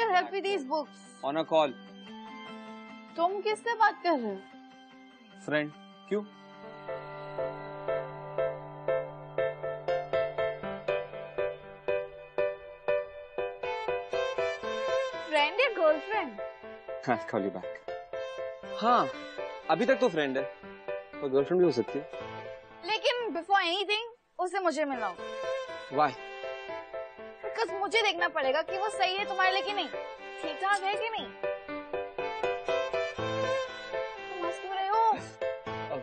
Uncle, help me these books. On a call. तुम किससे बात कर रहे हो? Friend. क्यों? Friend या girlfriend? I'll call you back. हाँ, अभी तक तो फ्रेंड है, और गर्लफ्रेंड भी हो सकती है। लेकिन before anything, उसे मुझे मिलाओ। Why? Because मुझे देखना पड़ेगा कि वो सही है तुम्हारे लिए कि नहीं, ठीक ठाक है कि नहीं। तुम हंस क्यों रहे हो?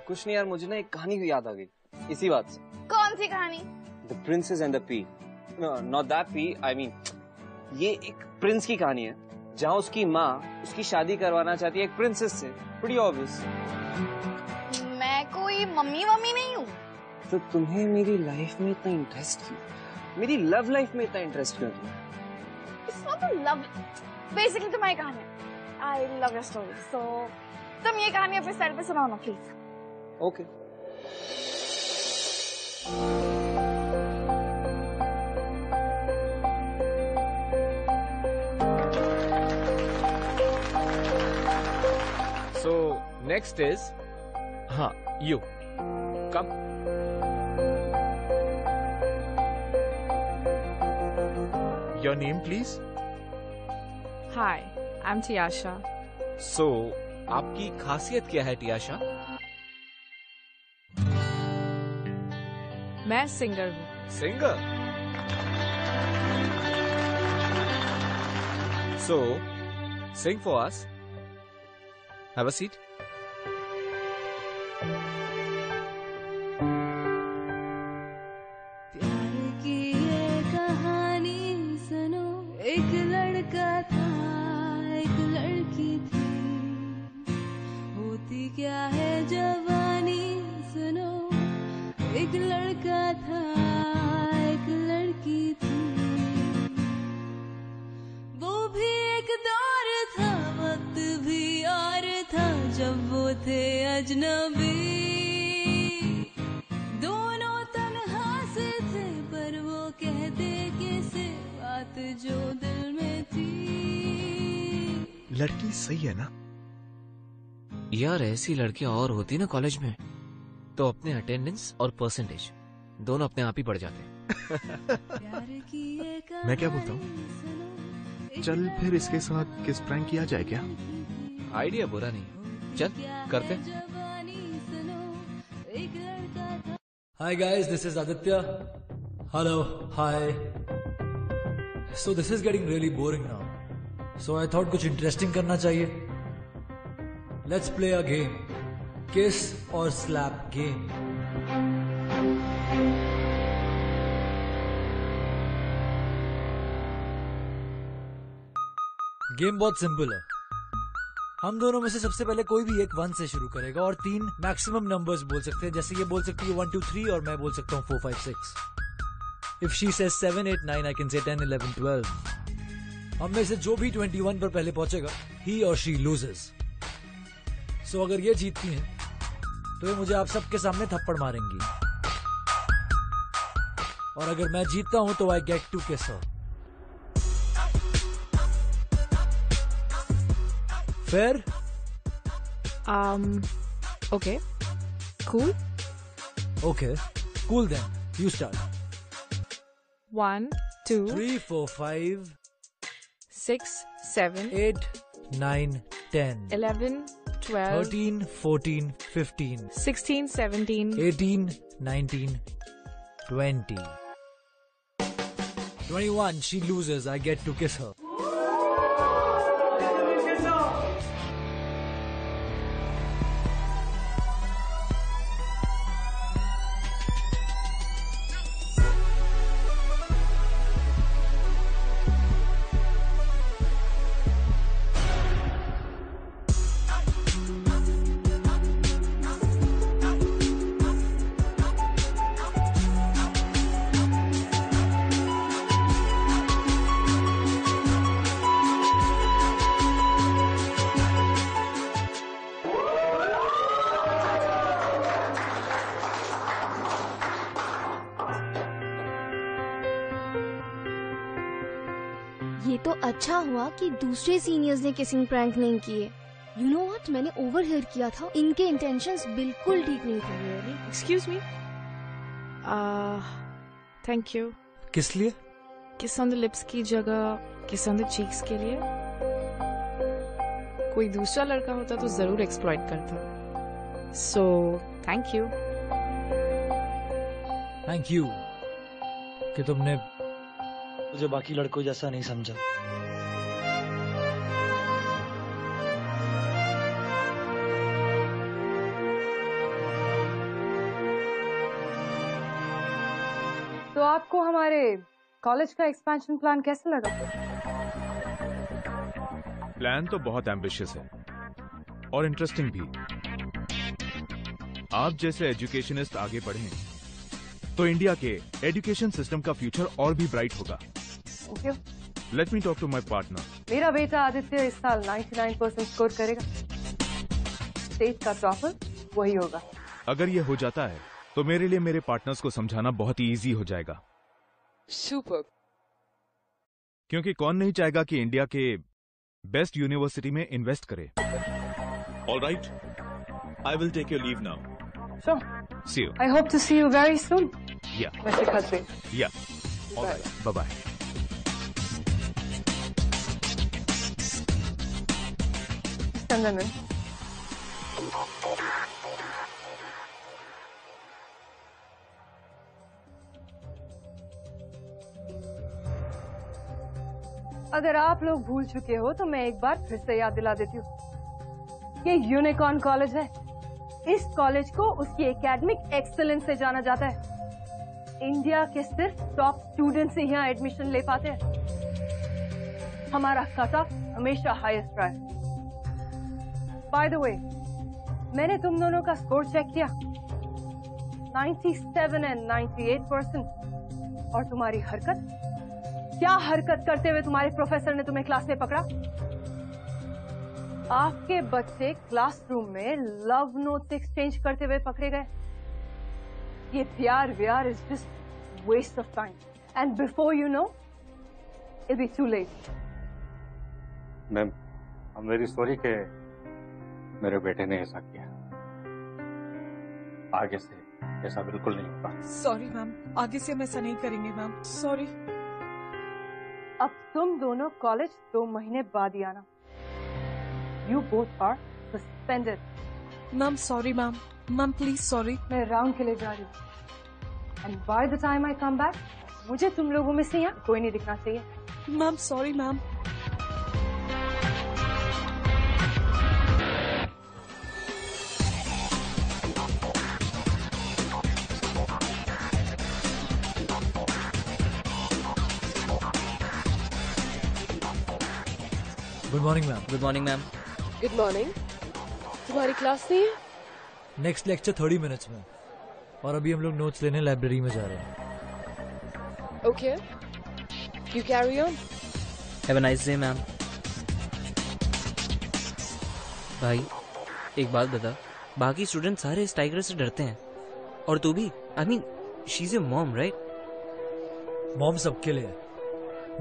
कुछ नहीं यार, मुझे ना एक कहानी याद आ गई इसी बात से। कौन सी कहानी? The Princess and the Pea. No, not that pea. I mean, ये एक प्रिंस की कहानी है, जहाँ उसकी माँ उसकी शादी करवाना चाहती है एक प्रिंसेस से। Pretty obvious. मैं कोई मम्मी नहीं हूँ। तो तुम्हें मेरी लाइफ में इतना इंटरेस्ट क्यों? मेरी लव लाइफ में इतना इंटरेस्ट क्यों तुम्हें? It's not a love. Basically तुम्हारी कहानी है। I love your story. So तुम ये कहानी अपने स्टाइल पे सुनाओ ना please. Okay. So next is, you come. Your name, please. Hi, I'm Tiasha. So आपकी खासियत क्या है टियाशा? मैं सिंगर हूँ। Singer. So sing for us. Have a seat. प्यार की ये कहानी सुनो, एक लड़का था एक लड़की थी, होती क्या है जवानी सुनो, एक लड़का था एक लड़की थी, वो भी एक दौर था वक्त भी और था जब वो थे अजनबी, दोनों तन्हा से थे पर वो कहते किसे बात जो दिल में थी। लड़की सही है ना? यार ऐसी लड़कियां और होती ना कॉलेज में तो अपने अटेंडेंस और परसेंटेज दोनों अपने आप ही बढ़ जाते। मैं क्या बोलता हूँ, चल फिर इसके साथ किस प्रैंक किया जाए क्या? आइडिया बुरा नहीं, चल करते। Hi guys, this is Aditya. Hello, hi. So this is getting really boring now. So I thought कुछ interesting करना चाहिए. Let's play a game. Kiss or slap game. Game बहुत सिंपल है। हम दोनों में से सबसे पहले कोई भी एक 1 से शुरू करेगा और 3 मैक्सिमम नंबर्स बोल सकते हैं। जैसे ये बोल सकती है 1 2 3 और मैं बोल सकता हूँ 4 5 6। If she says 7 8 9, I can say 10 11 12. हम में से जो भी 21 पर पहले पहुंचेगा, he or she loses. So अगर ये जीतती हैं, तो ये मुझे आप सबके सामने थप्पड़ मारेंगी। और अगर मैं जीतता हूं तो I get to kiss her. Fair? Okay. Cool. Okay. Cool then. You start. 1 2 3 4 5 6 7 8 9 10 11 12 13 14 15 16 17 18 19 20 21. She loses. I get to kiss her. अच्छा हुआ कि दूसरे सीनियर्स ने किसिंग प्रैंक नहीं किए। यू नो व्हाट, मैंने ओवरहियर किया था, इनके इंटेंशंस बिल्कुल ठीक नहीं थे। Excuse me. Thank you. किस लिए? Kiss on the lips की जगह kiss on the cheeks के लिए। कोई दूसरा लड़का होता तो जरूर एक्सप्लॉइट करता। So thank you. Thank you कि तुमने मुझे बाकी लड़कों जैसा नहीं समझा। तो आपको हमारे कॉलेज का एक्सपेंशन प्लान कैसा लगा? प्लान तो बहुत एम्बिशियस है और इंटरेस्टिंग भी। आप जैसे एजुकेशनिस्ट आगे बढ़ें तो इंडिया के एजुकेशन सिस्टम का फ्यूचर और भी ब्राइट होगा। Okay. Let me talk to my partner. मेरा बेटा आदित्य इस साल 99% स्कोर करेगा। स्टेट का टॉपर वही होगा। अगर ये हो जाता है तो मेरे लिए मेरे पार्टनर्स को समझाना बहुत ही इजी हो जाएगा। सुपर। क्योंकि कौन नहीं चाहेगा कि इंडिया के बेस्ट यूनिवर्सिटी में इन्वेस्ट करे। Alright, I will take your leave now. Sure. See you. I hope to see you very soon. Yeah. Mr. Khatri. Yeah. All right. Bye-bye. Chandanan. अगर आप लोग भूल चुके हो तो मैं एक बार फिर से याद दिला देती हूँ। ये यूनिकॉर्न कॉलेज है। इस कॉलेज को उसकी एकेडमिक एक्सीलेंस से जाना जाता है। इंडिया के सिर्फ टॉप स्टूडेंट्स ही यहाँ एडमिशन ले पाते हैं। हमारा कट ऑफ हमेशा हाईएस्ट रहा है। बाय द वे, मैंने तुम दोनों का स्कोर चेक किया, 97 and 98%। और तुम्हारी हरकत, क्या हरकत करते हुए तुम्हारे प्रोफेसर ने तुम्हें क्लास में पकड़ा? आपके बच्चे क्लासरूम में लव नोट्स एक्सचेंज करते हुए पकड़े गए। ये प्यार व्यार is just waste of time and before you know it be too late. Ma'am, I am very sorry कि मेरे बेटे ने ऐसा किया। आगे से ऐसा बिल्कुल नहीं होगा। सॉरी मैम, आगे से हम ऐसा नहीं करेंगे मैम। सॉरी। अब तुम दोनों कॉलेज 2 महीने बाद ही आना। You both are suspended. Ma'am, sorry, ma'am. Ma'am, please, sorry. मैं राउंड के लिए जा रही हूँ। And by the time I come back, मुझे तुम लोगों में से यहाँ कोई नहीं दिखना चाहिए। Ma'am, sorry, ma'am. Good morning ma'am. Good morning ma'am. Good morning. तुम्हारी क्लास नहीं है? नेक्स्ट लेक्चर 30 मिनट्स में, और अभी हम लोग नोट्स लेने लाइब्रेरी में जा रहे हैं। Okay, you carry on. Have a nice day ma'am. भाई एक बात बता, बाकी स्टूडेंट सारे इस टाइगर से डरते हैं और तू भी। I mean she is your mom right? Mom सबके लिए है,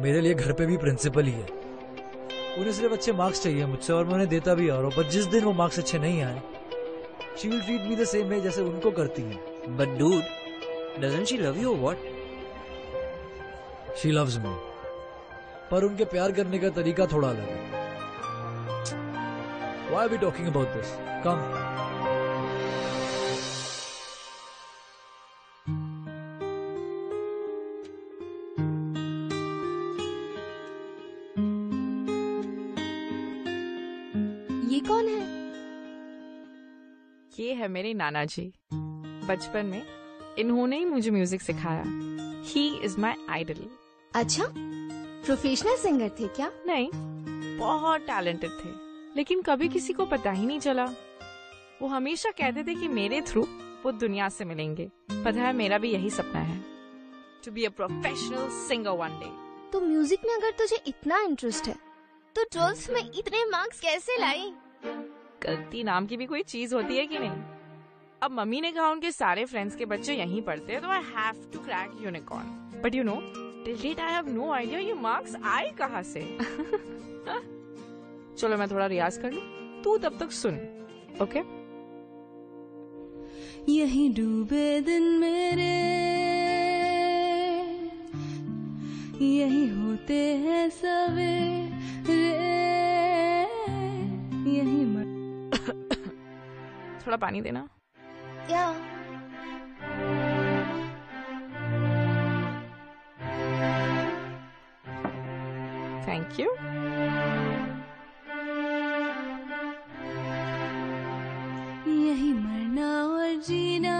मेरे लिए घर पे भी प्रिंसिपल ही है। उन्हें सिर्फ अच्छे मार्क्स चाहिए मुझसे और मैं उन्हें देता भी और पर जिस दिन वो मार्क्स अच्छे नहीं आए, she will treat me the same way जैसे उनको करती है। But dude, doesn't she love you और व्हाट? शी लव्स मी, पर उनके प्यार करने का तरीका थोड़ा अलग है। Why are we talking about this? Come. ये कौन है? ये है मेरे नाना जी। बचपन में इन्होंने ही मुझे म्यूजिक सिखाया। He is my idol. अच्छा, प्रोफेशनल सिंगर थे क्या? नहीं, बहुत टैलेंटेड थे, लेकिन कभी किसी को पता ही नहीं चला। वो हमेशा कहते थे कि मेरे थ्रू वो दुनिया से मिलेंगे। पता है, मेरा भी यही सपना है, to be a professional singer one day. तो म्यूजिक में अगर तुझे इतना इंटरेस्ट है तो 12th में इतने मार्क्स कैसे लाई? गलती नाम की भी कोई चीज होती है कि नहीं? अब मम्मी ने कहा उनके सारे फ्रेंड्स के बच्चे यहीं पढ़ते हैं, तो I have to crack unicorn. But you know, Till date I have no idea ये मार्क्स आए कहाँ से. चलो मैं थोड़ा रियाज कर लूं. तू तब तक सुन. ओके? यही डूबे दिन मेरे, यही होते हैं सवेरे, यही थोड़ा पानी देना. या थैंक यू. यही मरना और जीना,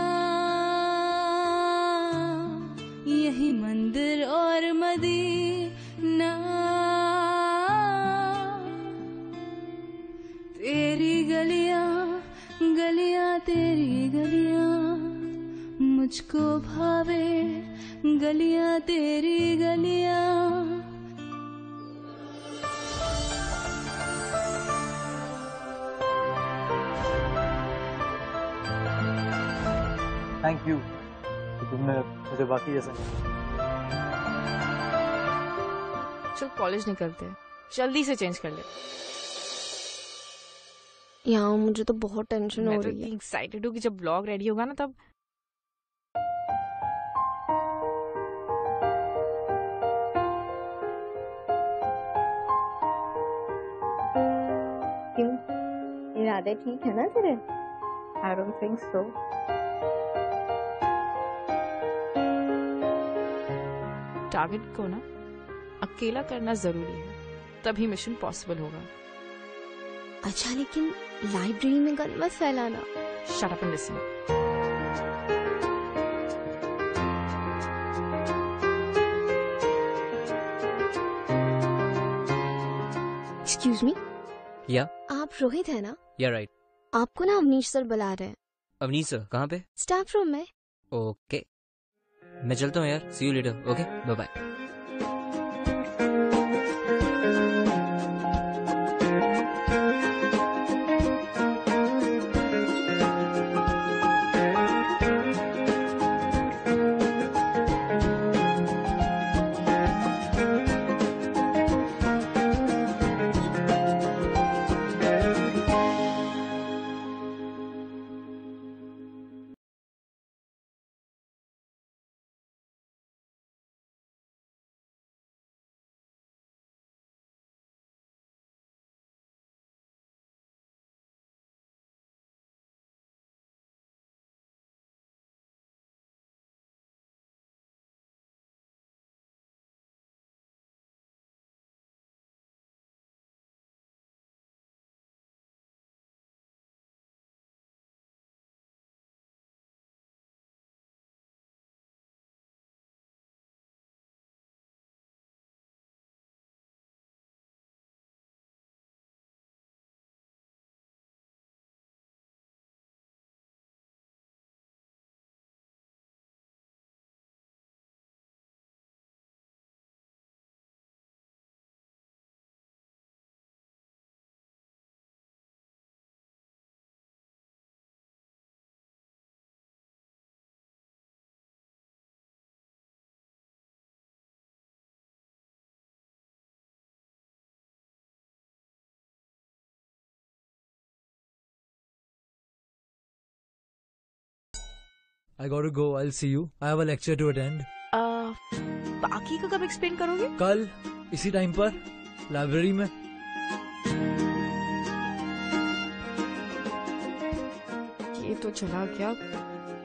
यही मंदिर और मदीना, तेरी गलियां गलियां तेरी गलियां, मुझको भावे गलियां तेरी गलियां. थैंक यू कि तुमने मुझे बाकी जैसा नहीं. चल कॉलेज निकलते हैं. जल्दी से चेंज कर ले. यहाँ मुझे तो बहुत टेंशन हो रही है. एक्साइटेड हूँ कि जब ब्लॉग रेडी होगा ना तब. क्यों, इरादे ठीक है ना तेरे? I don't think so. Target को ना अकेला करना जरूरी है, तभी मिशन पॉसिबल होगा. अच्छा लेकिन लाइब्रेरी में गन मत फैलाना. Shut up and listen. Excuse me. या आप रोहित है ना? या राइट. आपको ना अवनीश सर बुला रहे हैं. अवनीश सर कहाँ पे? स्टाफ रूम में. ओके मैं चलता हूँ यार. See you later. Okay bye bye. I got to go. I'll see you. I have a lecture to attend. बाकी का कब एक्सप्लेन करोगे? कल इसी टाइम पर लाइब्रेरी में. ये तो चला गया.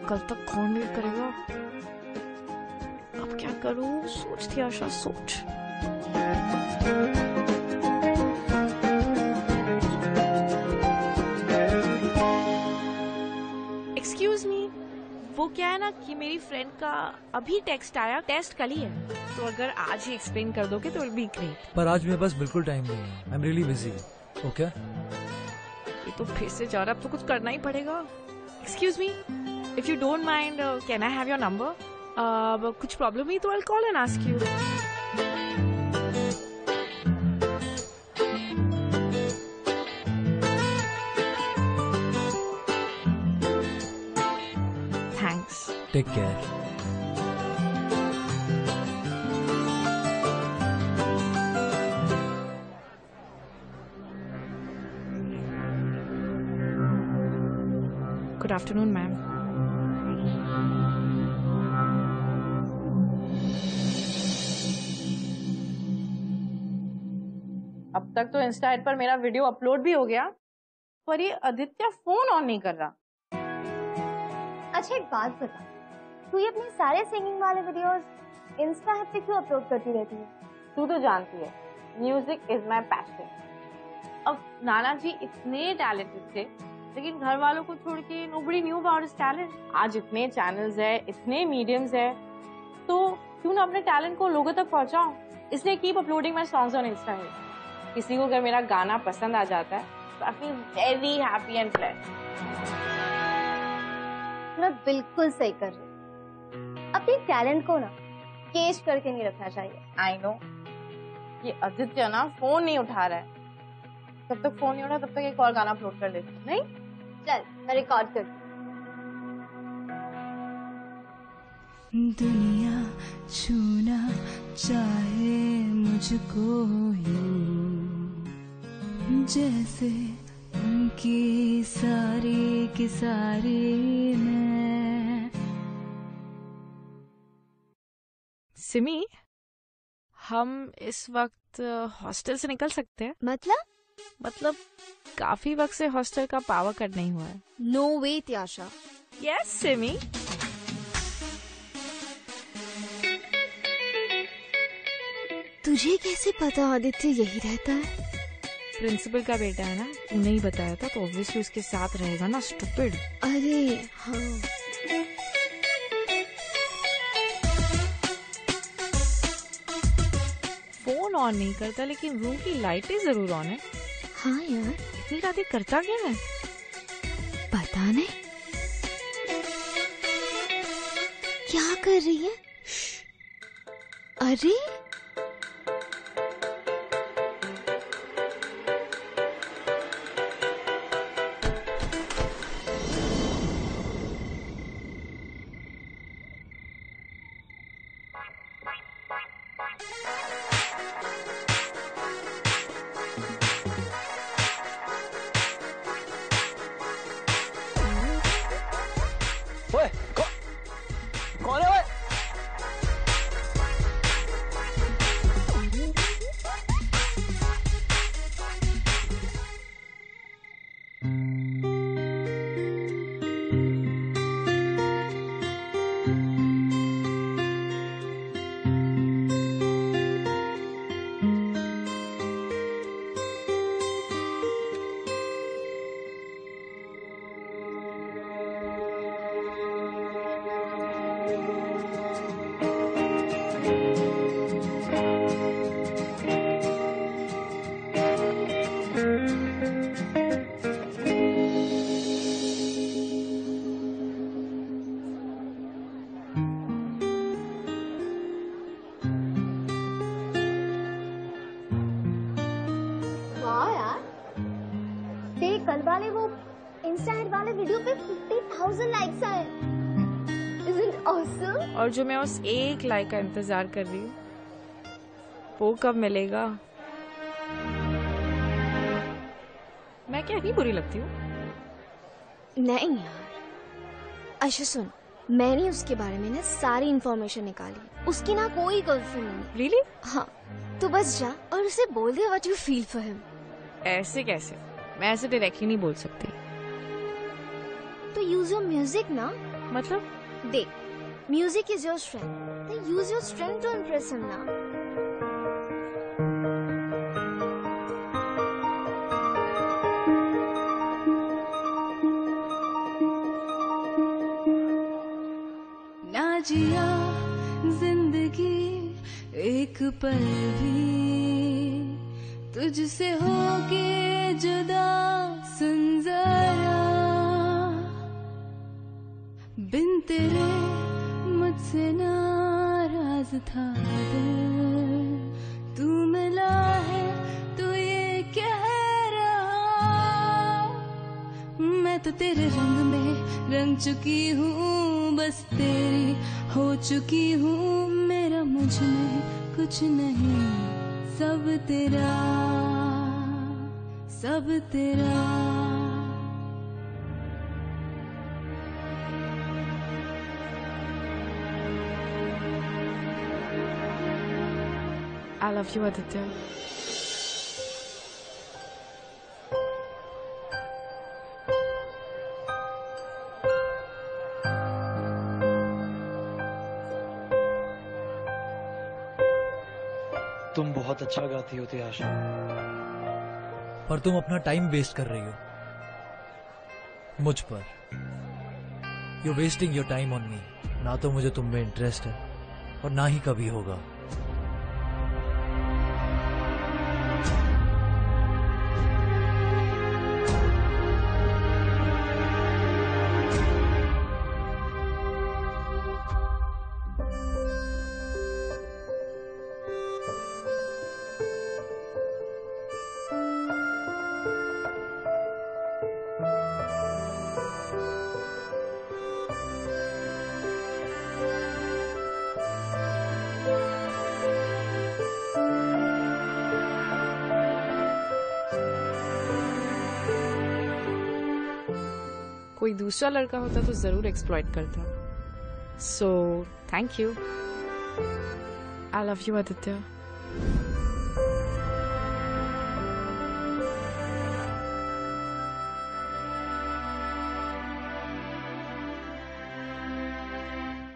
कल तक कौन रीड करेगा? अब क्या करूं? सोचती आशा सोच. Excuse me. वो क्या है ना कि मेरी फ्रेंड का अभी टेक्स्ट आया. टेस्ट कल ही है, तो अगर आज ही एक्सप्लेन कर दोगे तो विल बी ग्रेट. पर आज मेरे पास बिल्कुल टाइम नहीं है. आई एम रियली बिजी. ओके ये तो फिर से जा रहा. अब तो कुछ करना ही पड़ेगा. Excuse me, if you don't mind can I have your number? कुछ प्रॉब्लम ही तो I will call and ask you. Take care. Good afternoon ma'am. अब तक तो इंस्टा पर मेरा वीडियो अपलोड भी हो गया, पर ये आदित्य फोन ऑन नहीं कर रहा। अच्छा एक बात बता, तू ये अपने सारे सिंगिंग वाले वीडियोस इंस्टा पे क्यों अपलोड करती रहती है? तू तो जानती है, म्यूजिक इज माई पैशन। अब नाना जी इतने टैलेंटेड थे, लेकिन घर वालों को छोड़ के nobody knew about his talent. आज इतने चैनल्स है, इतने मीडियम्स है, तो क्यों ना अपने टैलेंट को लोगों तक पहुंचाऊं। इसलिए keep uploading my songs on Insta. किसी को अगर मेरा गाना पसंद आ जाता है तो I feel very happy and blessed. मैं बिल्कुल सही कर रही हूँ। अपने टैलेंट को ना केज करके नहीं रखना चाहिए। आई नो, ये आदित्य ना फोन नहीं उठा रहा है। जब तक फोन नहीं उठा तब तक एक और गाना अपलोड कर लेती। नहीं चल मैं रिकॉर्ड करती हूँ। दुनिया छूना चाहे मुझको यूं, जैसे उनकी सारी की सारी मैं। सिमी, हम इस वक्त हॉस्टल से निकल सकते हैं? मतलब काफी वक्त से हॉस्टल का पावर कट नहीं हुआ है। नो वे त्याशा। यस सिमी। तुझे कैसे पता आदित्य यही रहता है? प्रिंसिपल का बेटा है ना, तूने ही बताया था, तो ऑब्वियसली उसके साथ रहेगा ना, स्टूपिड। अरे हाँ। फोन ऑन नहीं करता, लेकिन रूम की लाइटें जरूर ऑन है। हाँ यार, इतनी रातें करता क्या है? पता नहीं क्या कर रही है। अरे कौन है? कल वाले वो इंस्टा हेड वाले वीडियो पे 50,000 लाइक्स आए। Isn't awesome? और जो मैं उस एक लाइक का इंतजार कर रही हूँ, वो कब मिलेगा? मैं क्या नहीं बुरी लगती हूँ? नहीं यार। अच्छा सुन, मैंने उसके बारे में ना सारी इंफॉर्मेशन निकाली। उसकी ना कोई गर्लफ्रेंड नहीं। Really? हाँ, तू बस जा और उसे बोल दे what you feel for him. ऐसे कैसे? मैं ऐसे डायरेक्टली नहीं बोल सकती। तो यूज योर म्यूजिक ना। मतलब? देख, म्यूजिक इज योर स्ट्रेंथ, तो use your strength to impress him ना। ना जिया जिंदगी एक पल भी तुझसे होके जुदा, सुन जरा बिन तेरे मुझसे नाराज था दिल, तू मिला है तो ये कह रहा, मैं तो तेरे रंग में रंग चुकी हूँ, बस तेरी हो चुकी हूँ, मेरा मुझ में कुछ नहीं, सब तेरा, सब तेरा। I love you, Aditya. तुम बहुत अच्छा गाती हो त्याशा, पर तुम अपना टाइम वेस्ट कर रही हो मुझ पर. You wasting your time on me. ना तो मुझे तुम में इंटरेस्ट है और ना ही कभी होगा. कोई दूसरा लड़का होता तो जरूर एक्सप्लॉइट करता. So thank you. I love you, Aditya.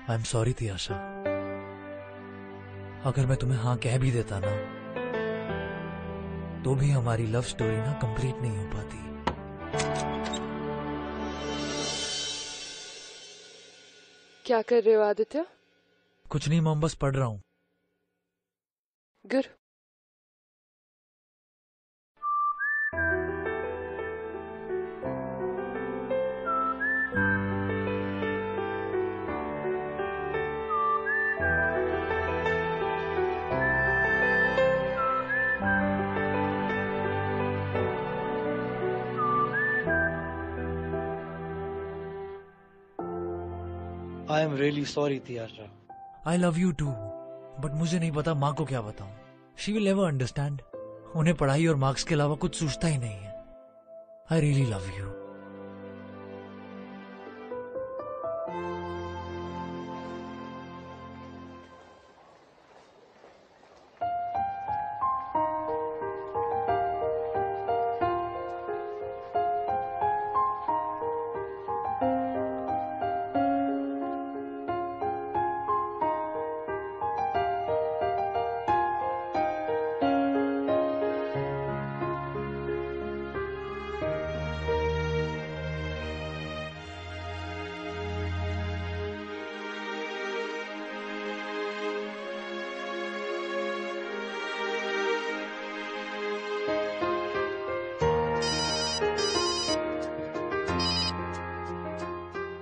I am sorry Tiasha. अगर मैं तुम्हें हाँ कह भी देता ना, तो भी हमारी लव स्टोरी ना कंप्लीट नहीं हो पाती. क्या कर रहे हो आदित्य? कुछ नहीं मॉम, बस पढ़ रहा हूँ. Good. I am really sorry Tiasha. I love you too, but मुझे नहीं पता माँ को क्या बताऊं. She will never understand. उन्हें पढ़ाई और मार्क्स के अलावा कुछ सूझता ही नहीं है. I really love you.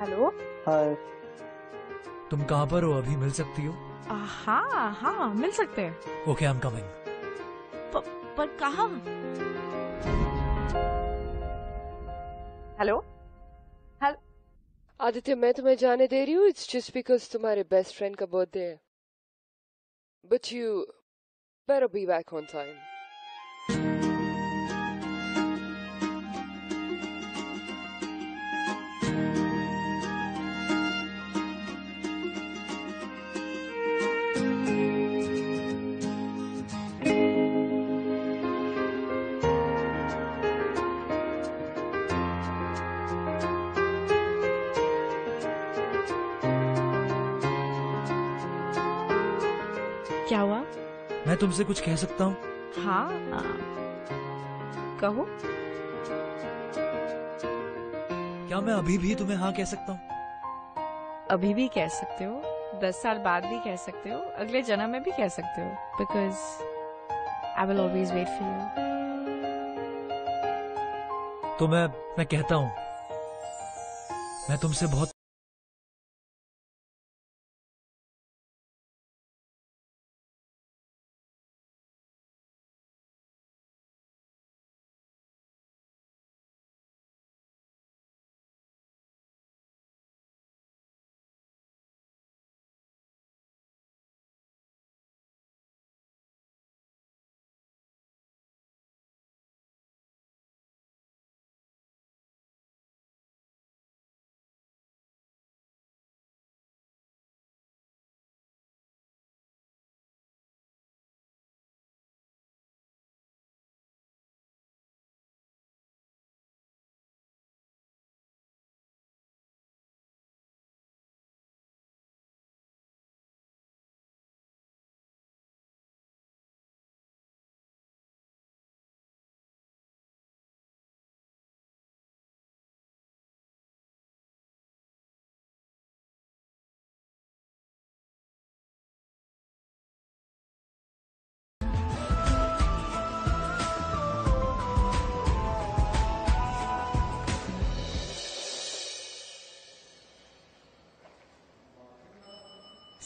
Hello. Hi. तुम कहाँ पर हो? अभी मिल सकती हो? हाँ हाँ, मिल सकते हैं. Okay, I am coming. पर कहाँ? हेलो. आदित्य, मैं तुम्हें जाने दे रही हूँ. इट्स जस्ट बिकॉज तुम्हारे बेस्ट फ्रेंड का बर्थडे है. But you better be back on time. क्या हुआ? मैं तुमसे कुछ कह सकता हूँ? हाँ, कहो. क्या मैं अभी भी तुम्हें हाँ कह सकता हूँ? अभी भी कह सकते हो, 10 साल बाद भी कह सकते हो, अगले जन्म में भी कह सकते हो. Because I will always wait for you. तो मैं कहता हूँ, मैं तुमसे बहुत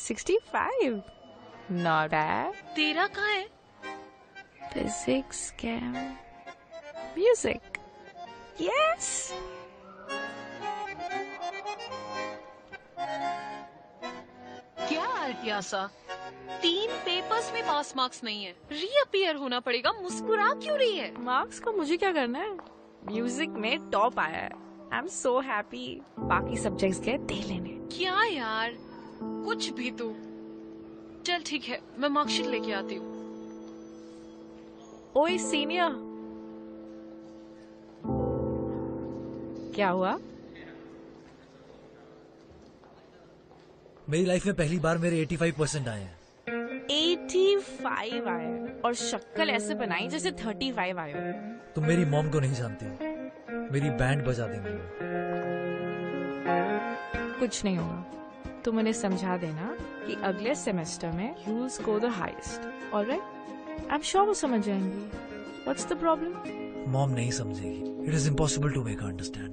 65 नॉट बैड। तेरा कहाँ है? फिजिक्स, केम, म्यूजिक। यस। क्या अर्पियासा, 3 पेपर्स में पास मार्क्स नहीं है, रीअपियर होना पड़ेगा। मुस्कुरा क्यों रही है? मार्क्स को मुझे क्या करना है? म्यूजिक में टॉप आया है। I am so happy. बाकी सब्जेक्ट्स के दे लेने। क्या यार, कुछ भी तू। चल ठीक है, मैं मार्कशीट लेके आती हूँ। ओए सीनियर, क्या हुआ? मेरी लाइफ में पहली बार मेरे 85% आए हैं। 85 आए हैं और शक्ल ऐसे बनाई जैसे 35 आए हो। तुम मेरी मॉम को नहीं जानती, मेरी बैंड बजा देंगी। कुछ नहीं होगा, तुम उन्हें समझा देना कि अगले सेमेस्टर में you will score the highest. Alright, I am sure वो समझ जाएंगी। What's the problem? मॉम नहीं समझेगी। It is impossible to make her understand.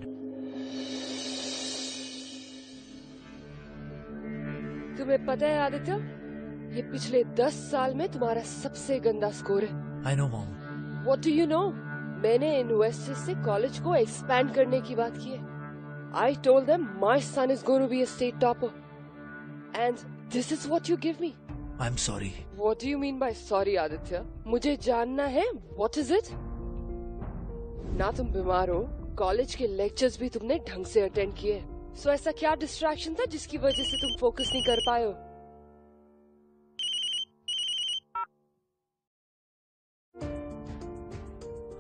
तुम्हें पता है आदित्य, ये पिछले 10 साल में तुम्हारा सबसे गंदा स्कोर है। I know mom. What do you know? मैंने इन्वेस्टर्स से कॉलेज को एक्सपैंड करने की बात की है। I told them my son is going to be a state topper, and this is what you give me. I'm sorry. What do you mean by sorry, Aditya? मुझे जानना है, what is it? ना तुम बीमार हो, college के lectures भी तुमने ढंग से अटेंड किए। So ऐसा क्या डिस्ट्रैक्शन था जिसकी वजह से तुम फोकस नहीं कर पाए हो?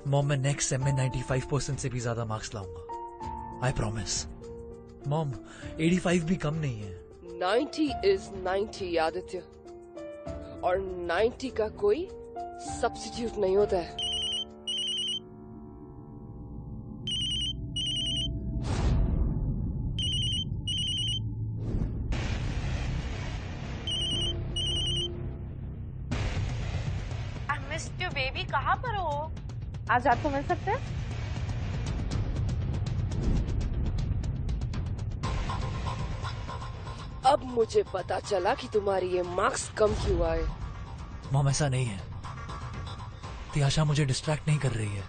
मॉम, मैं नेक्स्ट सेम में 95% से भी ज्यादा मार्क्स लाऊंगा। I promise. मॉम, 85 भी कम नहीं है। 90 is 90, आदित्य, और 90 का कोई सब्स्टिट्यूट नहीं होता है। I missed you, baby. कहाँ पर हो? आज रात को मिल सकते हैं? अब मुझे पता चला कि तुम्हारी ये मार्क्स कम क्यों आए। मॉम, ऐसा नहीं है। तियाशा मुझे डिस्ट्रैक्ट नहीं कर रही है।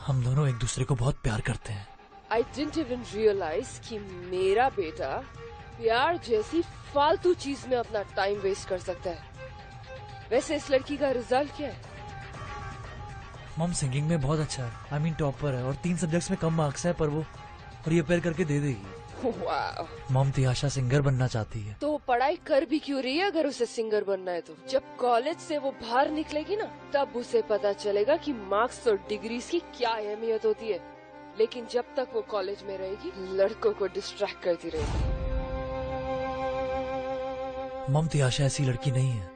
हम दोनों एक दूसरे को बहुत प्यार करते हैं। I didn't even realize कि मेरा बेटा प्यार जैसी फालतू चीज में अपना टाइम वेस्ट कर सकता है। वैसे इस लड़की का रिजल्ट क्या है? मॉम, सिंगिंग में बहुत अच्छा है। आई मीन टॉपर है, और 3 सब्जेक्ट्स में कम मार्क्स है, पर वो रीअपियर करके दे देगी। वाह। मॉम, तियाशा सिंगर बनना चाहती है। तो पढ़ाई कर भी क्यों रही है अगर उसे सिंगर बनना है तो? जब कॉलेज से वो बाहर निकलेगी ना, तब उसे पता चलेगा कि मार्क्स और डिग्रीज की क्या अहमियत होती है। लेकिन जब तक वो कॉलेज में रहेगी, लड़कों को डिस्ट्रैक्ट करती रहेगी। मॉम, तियाशा ऐसी लड़की नहीं है।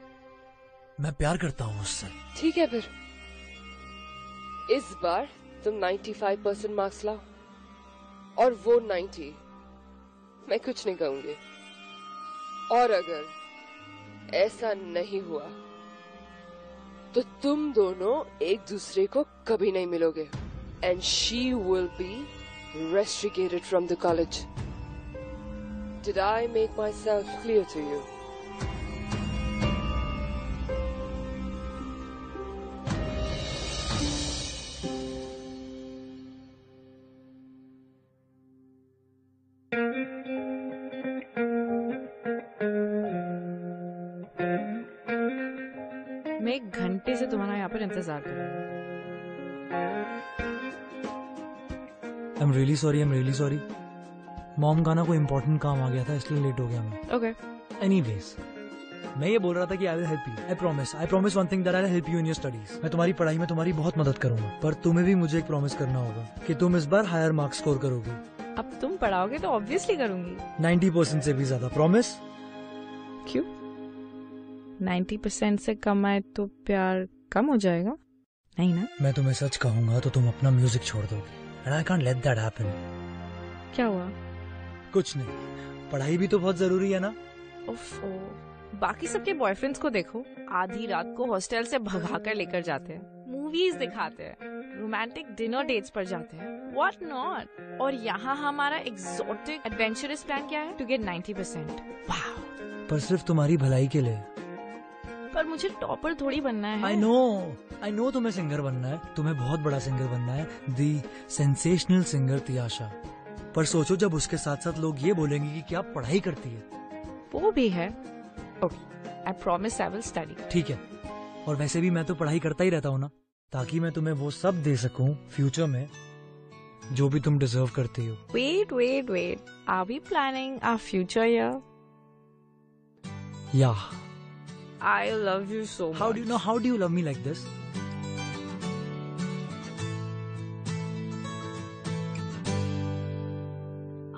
मैं प्यार करता हूँ उससे। ठीक है, फिर इस बार तुम 95% मार्क्स लाओ, और वो 90। मैं कुछ नहीं कहूंगी। और अगर ऐसा नहीं हुआ तो तुम दोनों एक दूसरे को कभी नहीं मिलोगे, and she will be restricted from the college. Did I make myself clear to you? मैं 1 घंटे से तुम्हारा यहाँ पर इंतजार कर रही आई एम रियली सॉरी। मॉम का ना कोई इम्पोर्टेंट काम आ गया था, इसलिए लेट हो गया मैं। ओके। एनीवेज, मैं ये बोल रहा था कि I will help you. I promise one thing, that I will help you in your studies. मैं तुम्हारी पढ़ाई में तुम्हारी बहुत मदद करूंगा, पर तुम्हें भी मुझे एक प्रॉमिस करना होगा कि तुम इस बार हायर मार्क्स स्कोर करोगी। अब तुम पढ़ाओगे तो ऑब्वियसली करूंगी। 90% से भी ज्यादा। प्रॉमिस? क्यों? 90% से कम आए तो प्यार कम हो जाएगा? नहीं ना? मैं तुम्हें सच कहूंगा तो तुम अपना म्यूजिक छोड़ दोगी, and I can't let that happen. क्या हुआ? कुछ नहीं, पढ़ाई भी तो बहुत जरूरी है ना। ओफो, बाकी सबके बॉयफ्रेंड्स को देखो, आधी रात को हॉस्टल से भगा कर लेकर जाते हैं, मूवीज दिखाते हैं, रोमांटिक डिनर डेट्स पर जाते हैं, व्हाट नॉट। और यहाँ हमारा एक्सोटिक एडवेंचरस प्लान क्या है? To get 90%। वाओ, पर सिर्फ तुम्हारी भलाई के लिए। पर मुझे टॉपर थोड़ी बनना है। आई नो तुम्हें सिंगर बनना है, तुम्हें बहुत बड़ा सिंगर बनना है, दी सेंसेशनल सिंगर तियाशा। पर सोचो जब उसके साथ साथ लोग ये बोलेंगे कि क्या पढ़ाई करती है। वो भी है। Okay, I promise I will study. ठीक है, और वैसे भी मैं तो पढ़ाई करता ही रहता हूँ ना, ताकि मैं तुम्हें वो सब दे सकूं फ्यूचर में जो भी तुम डिजर्व करती हो। Wait. Are we planning our future here? Yeah. I love you so much. How do you love me like this?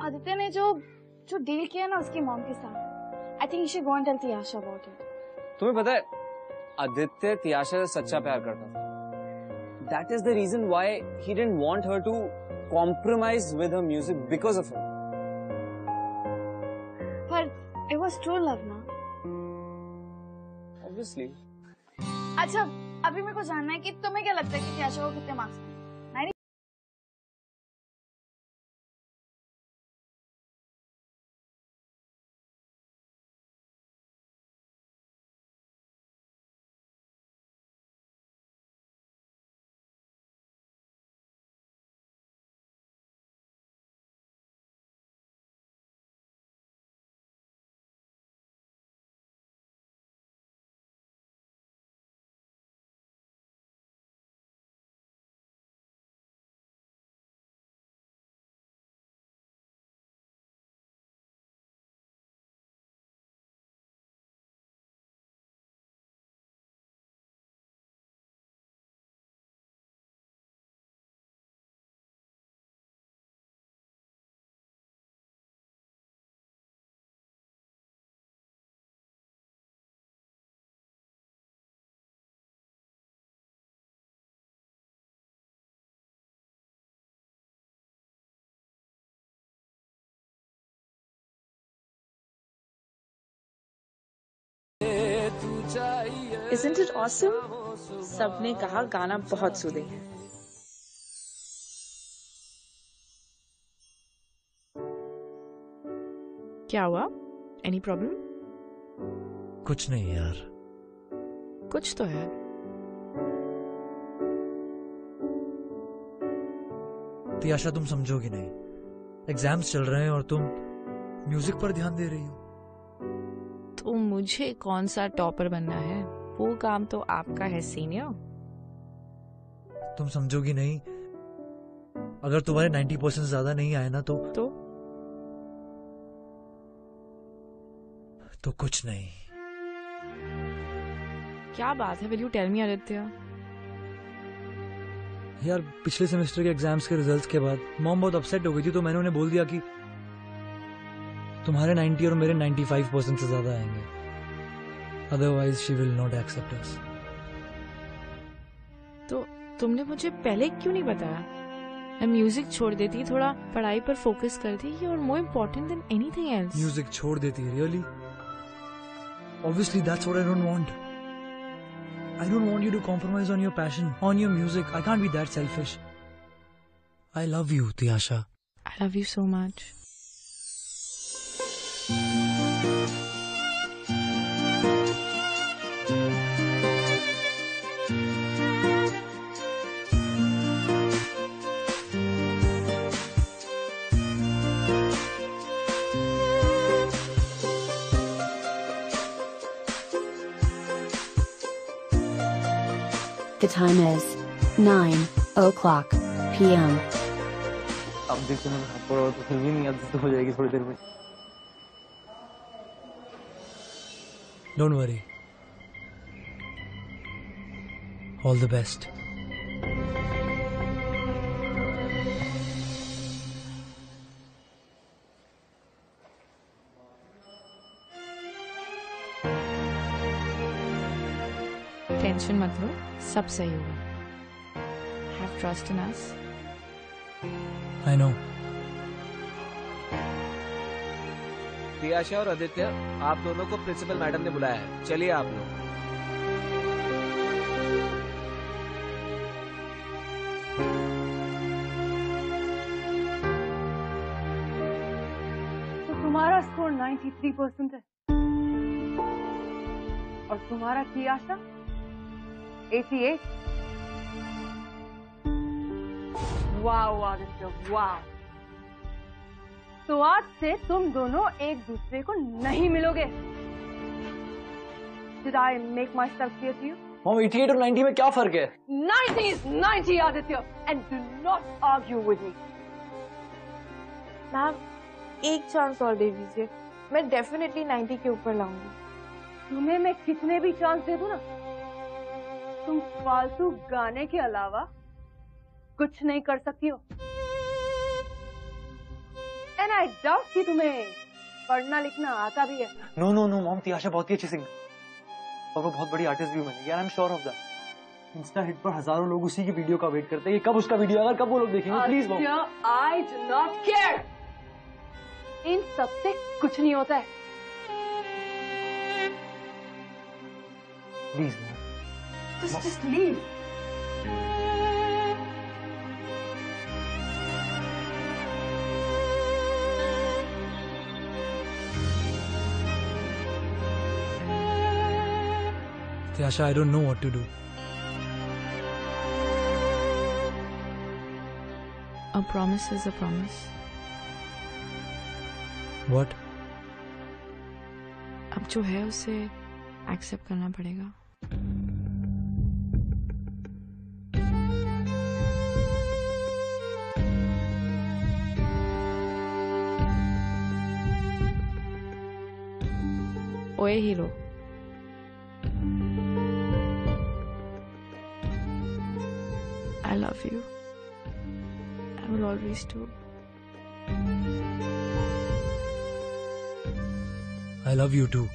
Aditya ने जो डील किया ना उसकी मॉम के साथ, I think you should go and tell Tiyasha about it. तुम्हें पता है आदित्य तियाशा से सच्चा प्यार करता था। That is the reason why he didn't want her to compromise with her music because of him. But it was true love ना? Obviously. अच्छा, अभी मेरे को जानना है कि तुम्हें क्या लगता है कि तियाशा को कितने मार्क्स मिले? Isn't it awesome? सबने कहा गाना बहुत सूदिंग है। क्या हुआ? Any problem? कुछ नहीं यार। कुछ तो है। तियाशा तुम समझोगी नहीं, एग्जाम्स चल रहे हैं और तुम म्यूजिक पर ध्यान दे रही हो। तो मुझे कौन सा टॉपर बनना है? वो काम तो आपका है सीनियर। तुम समझोगी नहीं, अगर तुम्हारे 90% ज्यादा नहीं आए ना तो कुछ नहीं। क्या बात है? Will you tell me, Aditya? यार पिछले सेमेस्टर के एग्जाम्स के रिजल्ट्स के बाद मॉम बहुत अपसेट हो गई थी, तो मैंने उन्हें बोल दिया कि तुम्हारे 90 और मेरे 95% से ज्यादा आएंगे, otherwise she will not accept us. तो तुमने मुझे पहले क्यों नहीं बताया? मैं म्यूजिक छोड़ देती, थोड़ा पढ़ाई पर फोकस करती। You are more important than anything else. Music छोड़ देती? Really? Obviously that's what I don't want. I don't want you to compromise on your passion, on your music. I can't be that selfish. I love you, Tiyasha. I love you so much. The time is 9:00 p.m. अब देखो मैं थप्पड़ और तो फिर भी नहीं आती, हो जाएगी थोड़ी देर में। Don't worry. All the best. Tension मत लो, सब सही होगा। Have trust in us. I know. Tiyasha और आदित्य, आप दोनों को प्रिंसिपल मैडम ने बुलाया है, चलिए आप लोग। तो तुम्हारा स्कोर 93% है। और तुम्हारा तियाशा 88। वाह आदित्य वाह। तो आज से तुम दोनों एक दूसरे को नहीं मिलोगे। Did I make myself clear to you? Mom 88 और 90 में क्या फर्क है? 90 is 90 Aditya, and do not argue with me. Ma'am एक चांस और दे दीजिए, मैं डेफिनेटली 90 के ऊपर लाऊंगी। तुम्हें मैं कितने भी चांस दे दूं ना, तुम फालतू गाने के अलावा कुछ नहीं कर सकती हो। एंड आई डाउट कि तुम्हें पढ़ना लिखना आता भी है। No no no mom, Tiyasha बहुत ही अच्छी सिंगर और वो बहुत बड़ी आर्टिस्ट भी बनेगी, आई am sure of that. Insta hit पर हजारों लोग उसी की वीडियो का वेट करते हैं। कब उसका वीडियो आएगा, कब वो लोग देखेंगे? Please mom. I do not care. इन सबसे कुछ नहीं होता है। Please mom, just leave. Tiasha, I don't know what to do. A promise is a promise. What? अब जो है उसे एक्सेप्ट करना पड़ेगा। ओए hero, I love you. I will always do. I love you too.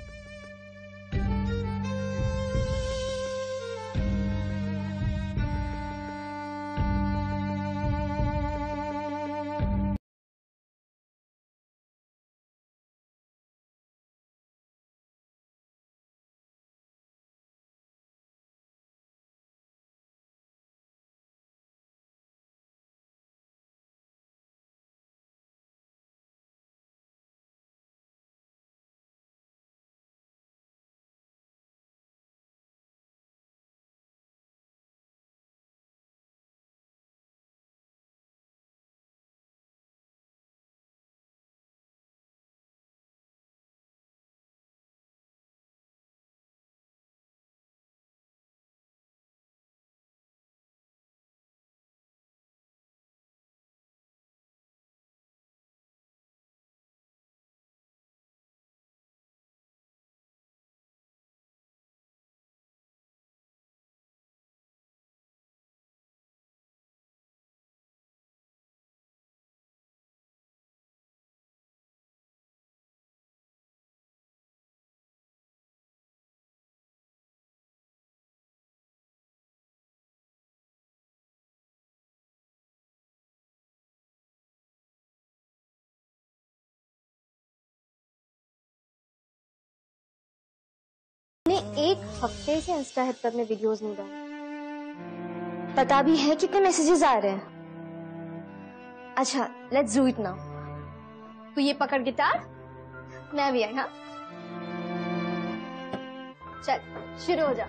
एक हफ्ते से इंस्टा हिट पर में वीडियोस नहीं डाली। पता भी है कितने मैसेजेस आ रहे हैं। अच्छा, लेट्स डू इट नाउ। तू ये पकड़ गिटार, मैं भी आई। हाँ चल शुरू हो जा।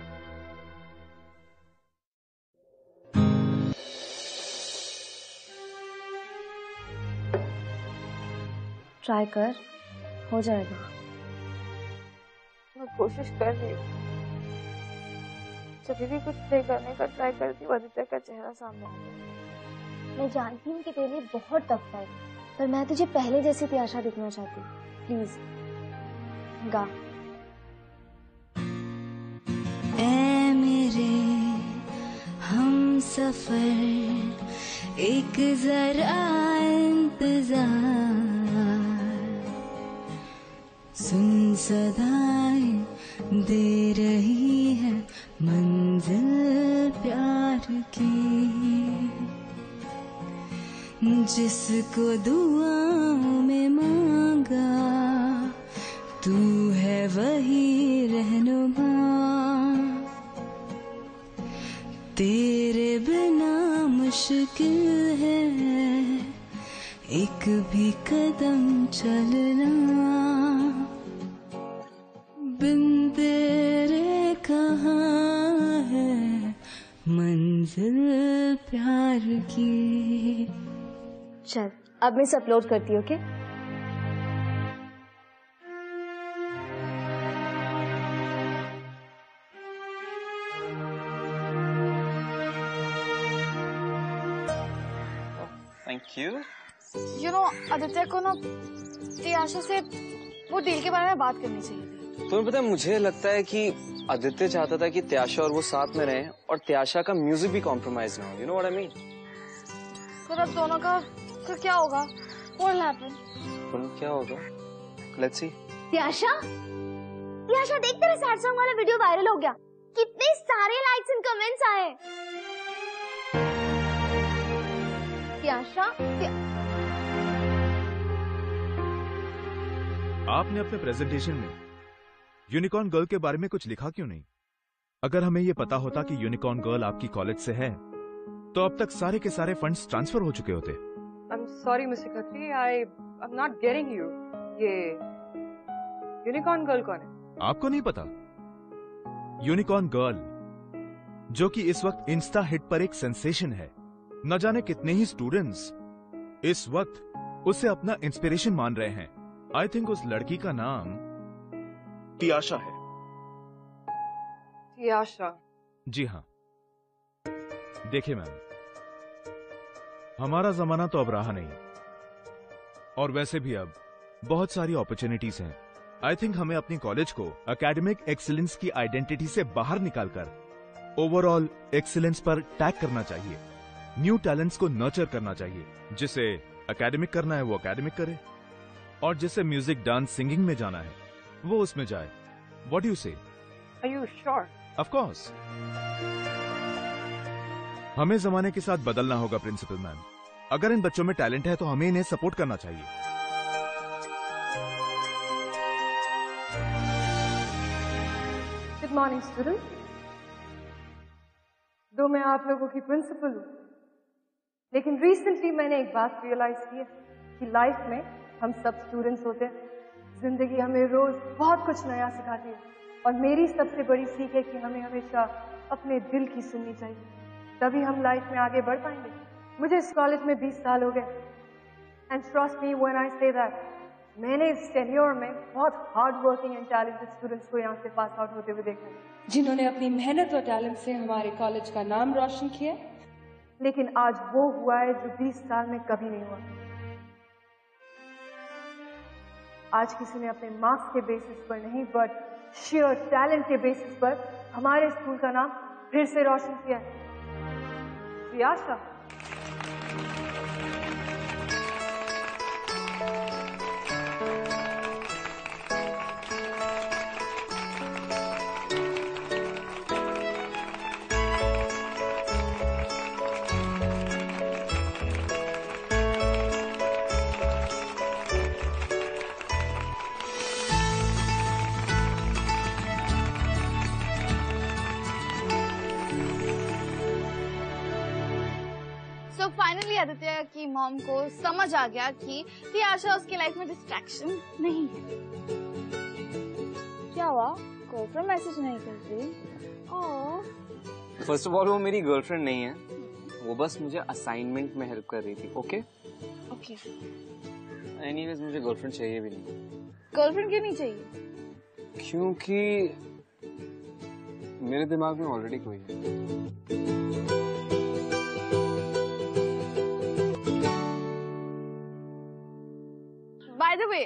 ट्राई कर, हो जाएगा। मैं कोशिश कर रही हूँ। जब भी कुछ प्ले करने का ट्राई करती हूँ, आदित्य का चेहरा सामने आता है। मैं जानती हूँ कि तेरे लिए बहुत टफ है, पर मैं तुझे पहले जैसी तियाशा दिखना चाहती हूँ। प्लीज गा। ऐ मेरे हम सफर, एक जरा इंतजार, सुन सदाएं दे रही है मंजिल प्यार की, जिसको दुआओं में मांगा तू है वही रहनुमा, तेरे बिना मुश्किल है एक भी कदम चलना, बिन तेरे मंजिल प्यार की। चल अब मैं इसे अपलोड करती हूँ, okay? Thank you. You know Aditya को ना त्याशा से वो डील के बारे में बात करनी चाहिए थी। तुम्हें पता है, मुझे लगता है कि आदित्य चाहता था कि त्याशा और वो साथ में रहें और त्याशा का म्यूजिक भी कॉम्प्रोमाइज ना हो। You know what I mean? फिर अब दोनों का फिर क्या होगा? What will happen? क्या होगा? Let's see. त्याशा देख, तेरा सैड सॉन्ग वाला वीडियो वायरल हो गया। कितने सारे लाइक्स एंड कमेंट्स आए। त्याशा आपने अपने प्रेजेंटेशन में यूनिकॉर्न गर्ल के बारे में कुछ लिखा क्यों नहीं? अगर हमें ये पता होता कि यूनिकॉर्न गर्ल आपकी कॉलेज से है तो अब तक सारे के सारे फंड्स ट्रांसफर हो चुके होते। I'm sorry, Mr. Khatri, I'm not getting you. ये यूनिकॉर्न गर्ल कौन है? आपको नहीं पता? यूनिकॉर्न गर्ल, जो कि इस वक्त इंस्टा हिट पर एक सेंसेशन है। न जाने कितने ही स्टूडेंट्स इस वक्त उसे अपना इंस्पिरेशन मान रहे हैं। आई थिंक उस लड़की का नाम त्याशा है। त्याशा? जी हाँ। देखिए मैम, हमारा जमाना तो अब रहा नहीं, और वैसे भी अब बहुत सारी अपॉर्चुनिटीज हैं। आई थिंक हमें अपनी कॉलेज को एकेडमिक एक्सीलेंस की आइडेंटिटी से बाहर निकालकर ओवरऑल एक्सीलेंस पर टैग करना चाहिए। न्यू टैलेंट्स को नर्चर करना चाहिए। जिसे एकेडमिक करना है वो एकेडमिक करे, और जिसे म्यूजिक, डांस, सिंगिंग में जाना है वो उसमें जाए। व्हाट डू यू से? Are you sure? Of course. हमें जमाने के साथ बदलना होगा प्रिंसिपल मैम। अगर इन बच्चों में टैलेंट है तो हमें इन्हें सपोर्ट करना चाहिए। Good morning student. दो मैं आप लोगों की प्रिंसिपल हूँ, लेकिन रिसेंटली मैंने एक बात रियलाइज की है कि लाइफ में हम सब स्टूडेंट्स होते हैं। जिंदगी हमें रोज बहुत कुछ नया सिखाती है, और मेरी सबसे बड़ी सीख है कि हमें हमेशा अपने दिल की सुननी चाहिए, तभी हम लाइफ में आगे बढ़ पाएंगे। मुझे इस कॉलेज में 20 साल हो गए, and trust me when I say that, मैंने इस टेन्योर में बहुत hard working and talented students को यहाँ से पास आउट होते हुए देखा, जिन्होंने अपनी मेहनत और टैलेंट से हमारे कॉलेज का नाम रोशन किया। लेकिन आज वो हुआ है जो 20 साल में कभी नहीं हुआ। आज किसी ने अपने मार्क्स के बेसिस पर नहीं, बट शेयर टैलेंट के बेसिस पर हमारे स्कूल का नाम फिर से रोशन किया है। त्याशा, फाइनली आदित्य की मॉम को समझ आ गया कि आशा उसकी लाइफ में डिस्ट्रैक्शन नहीं है। क्या हुआ? गर्लफ्रेंड मैसेज नहीं कर रही? फर्स्ट ऑफ ऑल वो मेरी गर्लफ्रेंड नहीं है, वो बस मुझे असाइनमेंट में हेल्प कर रही थी। Okay okay. एनीवेज मुझे गर्लफ्रेंड चाहिए भी नहीं। गर्लफ्रेंड क्यों नहीं चाहिए? क्योंकि मेरे दिमाग में ऑलरेडी कोई है। By the way,